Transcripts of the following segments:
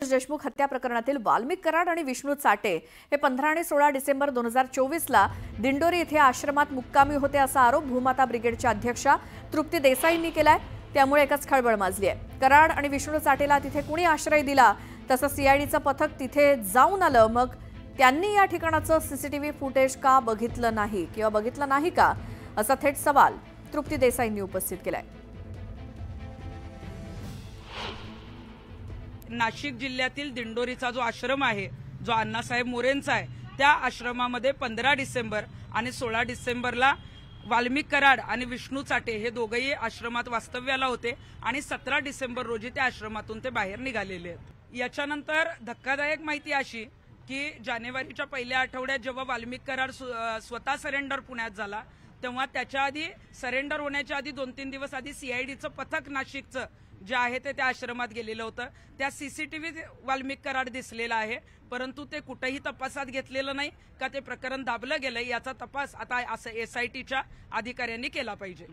देशमुख हत्या प्रकरणातील वाल्मिक कराड आणि विष्णू चाटे हे 15 आणि 16 डिसेंबर 2024ला दिंडोरी येथे आश्रमात मुक्कामी होते असा आरोप भूमाता ब्रिगेडच्या अध्यक्षा तृप्ती देसाईंनी केलाय। त्यामुळे एकच खळबळ माजली आहे। कराड आणि विष्णू चाटेला तिथे कुणी आश्रय दिला, तसं सीआयडीचं पथक तिथे जाऊन आलं, मग त्यांनी या ठिकाणाचं सीसीटीव्ही फुटेज का बघितलं नाही किंवा बघितलं नाही का, असा थेट सवाल तृप्ती देसाईंनी उपस्थित केलाय। नाशिक जिल्ह्यातील दिंडोरीचा जो आश्रम आहे, जो अण्णासाहेब मोरेंचा आहे, त्या आश्रमामध्ये 15 डिसेंबर आणि 16 डिसेंबरला वाल्मिक कराड आणि विष्णू चाटे हे दोघेही आश्रमात वास्तव्याला होते आणि 17 डिसेंबर रोजी त्या आश्रमातून ते बाहेर निघालेले आहेत। याच्यानंतर धक्कादायक माहिती अशी की जानेवारीच्या पहिल्या आठवड्यात जेव्हा वाल्मिक कराड स्वतः सरेंडर पुण्यात झाला, तेव्हा त्याच्या आधी सरेंडर होण्याच्या आधी 2-3 दिवस आधी सीआयडीचं पथक नाशिकचं जे आहे ते त्या आश्रमात गेलेलं होतं। त्या सीसीटीव्ही वाल्मिक कराड दिसलेला आहे, परंतु ते कुठेही तपासात घेतलेलं नाही का ते प्रकरण दाबलं गेलंय, याचा तपास आता एसआयटीच्या अधिकाऱ्यांनी केला पाहिजे।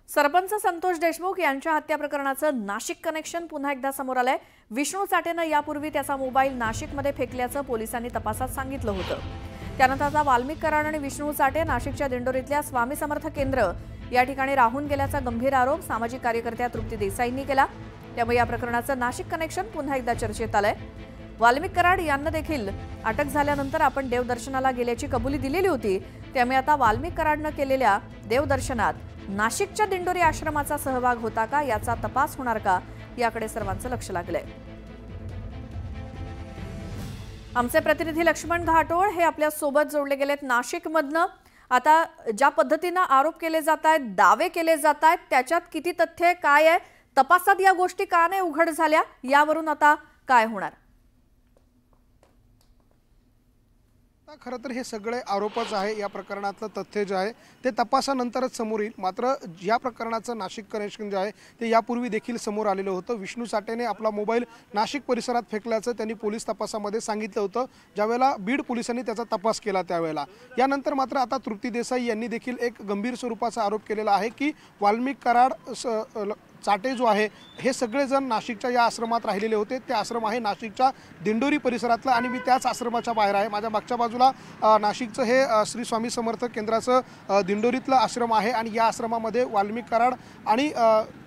सरपंच संतोष देशमुख यांच्या हत्या प्रकरणाचं नाशिक कनेक्शन पुन्हा एकदा समोर आलंय। विष्णू चाटेनं यापूर्वी त्याचा मोबाईल नाशिकमध्ये फेकल्याचं पोलिसांनी तपासात सांगितलं होतं। त्यानंतर आता वाल्मिक कराड आणि विष्णू चाटे नाशिकच्या दिंडोरीतल्या स्वामी समर्थ केंद्र या ठिकाणी राहून गेल्याचा गंभीर आरोप सामाजिक कार्यकर्त्या तृप्ती देसाईंनी केला। त्यामुळे या प्रकरणाचं नाशिक कनेक्शन पुन्हा एकदा चर्चेत आलंय। वाल्मिक कराड यांना देखील अटक झाल्यानंतर आपण देवदर्शनाला गेल्याची कबुली दिलेली होती, त्यामुळे आता वाल्मिक कराडनं केलेल्या देवदर्शनात नाशिकच्या दिंडोरी आश्रमाचा सहभाग होता का, याचा तपास होणार का, याकडे सर्वांचं लक्ष लागलंय। आमचे प्रतिनिधी लक्ष्मण घाटोळ हे आपल्या सोबत जोडले गेलेत नाशिकमधनं। आता ज्या पद्धतीने आरोप केले जात आहेत, दावे केले जात आहेत, त्याच्यात किती तथ्य काय आहे, तपासात या गोष्टी का नाही उघड झाल्या, यावरून आता काय होणार? खरं तर हे सगळे आरोपच आहे। या प्रकरणातलं तथ्य जे आहे ते तपासानंतरच समोर येईल। मात्र या प्रकरणाचं नाशिक कनेक्शन जे आहे ते यापूर्वी देखील समोर आलेलं होतं। विष्णू चाटेने आपला मोबाईल नाशिक परिसरात फेकल्याचं त्यांनी पोलीस तपासामध्ये सांगितलं होतं, ज्यावेळेला बीड पोलिसांनी त्याचा तपास केला त्यावेळेला। यानंतर मात्र आता तृप्ती देसाई यांनी देखील एक गंभीर स्वरूपाचा आरोप केलेला आहे की वाल्मिक कराड चाटे जो आहे हे सगळेजण नाशिकच्या या आश्रमात राहिलेले होते। ते आश्रम आहे नाशिकच्या दिंडोरी परिसरातलं आणि मी त्याच आश्रमाच्या बाहेर आहे। माझ्या मागच्या बाजूला नाशिकचं हे श्री स्वामी समर्थ केंद्राचं दिंडोरीतलं आश्रम आहे आणि या आश्रमामध्ये वाल्मिक कराड आणि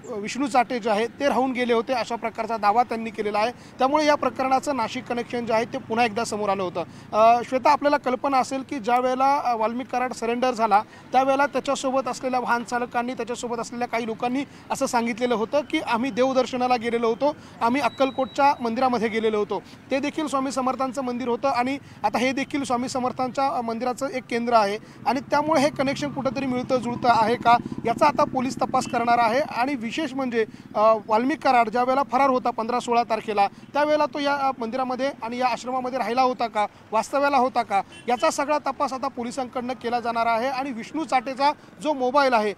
विष्णू चाटे जे आहे ते राहून गेले होते, अशा प्रकारचा दावा त्यांनी केलेला आहे। त्यामुळे या प्रकरणाचं नाशिक कनेक्शन जे आहे ते पुन्हा एकदा समोर आलं होतं। श्वेता, आपल्याला कल्पना असेल की ज्या वेळेला वाल्मिक कराड सरेंडर झाला त्यावेळेला त्याच्यासोबत असलेल्या वाहन चालकांनी, त्याच्यासोबत असलेल्या काही लोकांनी असं सांगितलेलं होतं की आम्ही देवदर्शनाला गेलेलो होतो, आम्ही अक्कलकोटच्या मंदिरामध्ये गेलेलो होतो। ते देखील स्वामी समर्थांचं मंदिर होतं आणि आता हे देखील स्वामी समर्थांच्या मंदिराचं एक केंद्र आहे आणि त्यामुळे हे कनेक्शन कुठंतरी मिळतं जुळतं आहे का, याचा आता पोलीस तपास करणार आहे। आणि विशेष म्हणजे वाल्मिक कराड ज्या वेळेला फरार होता 15-16 तारखेला, त्यावेळेला तो या मंदिरामध्ये आणि या आश्रमामध्ये राहिला होता का, वास्तव्याला होता का, याचा सगळा तपास आता पोलिसांकडनं केला जाणार आहे। आणि विष्णू चाटेचा जो मोबाईल आहे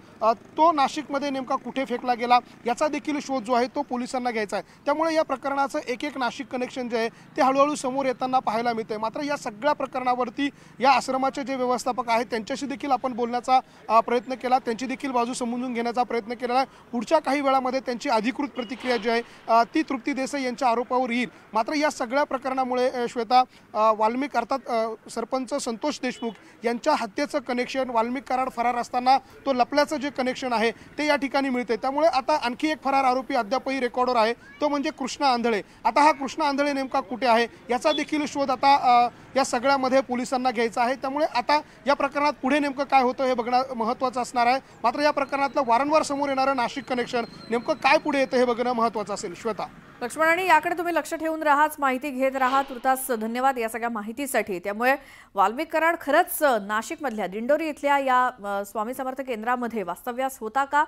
तो नाशिकमध्ये नेमका कुठे फेकला गेला याचा देखील शोध जो आहे तो पोलिसांना घ्यायचा आहे। त्यामुळे या प्रकरणाचं एक नाशिक कनेक्शन जे आहे ते हळूहळू समोर येताना पाहायला मिळतंय। मात्र या सगळ्या प्रकरणावरती या आश्रमाचे जे व्यवस्थापक आहेत त्यांच्याशी देखील आपण बोलण्याचा प्रयत्न केला, त्यांची देखील बाजू समजून घेण्याचा प्रयत्न केलेला आहे। पुढच्या काही वेळामध्ये त्यांची अधिकृत प्रतिक्रिया जी आहे ती तृप्ती देसाई यांच्या आरोपावर येईल। मात्र या सगळ्या प्रकरणामुळे श्वेता, वाल्मिक अर्थात सरपंच संतोष देशमुख यांच्या हत्येचं कनेक्शन, वाल्मिक कराड फरार असताना तो लपल्याचं जे कनेक्शन आहे ते या ठिकाणी मिळते। त्यामुळे आता आणखी एक फरार आरोपी अद्यापही रेकॉर्डवर आहे, तो म्हणजे कृष्णा आंधळे। आता हा कृष्णा आंधळे नेमका कुठे आहे याचा देखील शोध आता या सगळ्यामध्ये पोलिसांना घ्यायचा आहे। त्यामुळे आता या प्रकरणात पुढे नेमकं काय होतं हे बघणं महत्त्वाचं असणार आहे। मात्र या प्रकरणातलं वारंवार समोर येणारं नाशिक कनेक्शन नेमकं काय पुढे येतं हे बघणं महत्त्वाचं असेल। श्वेता, लक्ष्मण, आणि याकडे तुम्ही लक्ष ठेवून राहाच, माहिती घेत राहा। तुर्तास धन्यवाद या सगळ्या माहितीसाठी। त्यामुळे वाल्मिक कराड खरंच नाशिकमधल्या दिंडोरी इथल्या या स्वामी समर्थ केंद्रामध्ये वास्तव्यास होता का,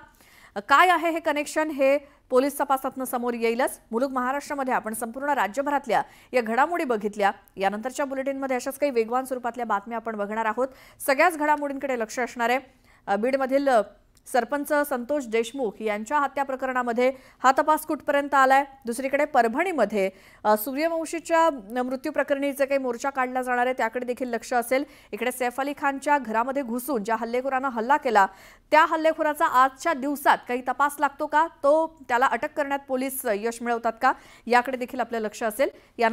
काय आहे हे कनेक्शन, हे पोलीस तपासातनं समोर येईलच। मुलुक महाराष्ट्रामध्ये आपण संपूर्ण राज्यभरातल्या या घडामोडी बघितल्या। यानंतरच्या बुलेटिनमध्ये अशाच काही वेगवान स्वरूपातल्या बातम्या आपण बघणार आहोत। सगळ्याच घडामोडींकडे लक्ष असणार आहे। बीडमधील सरपंच संतोष देशमुख यांच्या हत्या प्रकरणामध्ये हा तपास कुठपर्यंत आलाय? दुसरीकडे परभणीमध्ये सूर्यवंशीच्या मृत्यू प्रकरणी जे काही मोर्चा काढला जाणार आहे त्याकडे देखील लक्ष असेल. इकडे सैफ अली खानच्या घरामध्ये घुसून ज्या हल्लेखोरानं हल्ला केला त्या हल्लेखोराचा आजच्या दिवसात काही तपास लागतो का? त्याला अटक करण्यात पोलीस यश मिळवतात का? याकडे देखील आपलं लक्ष असेल. यानंतर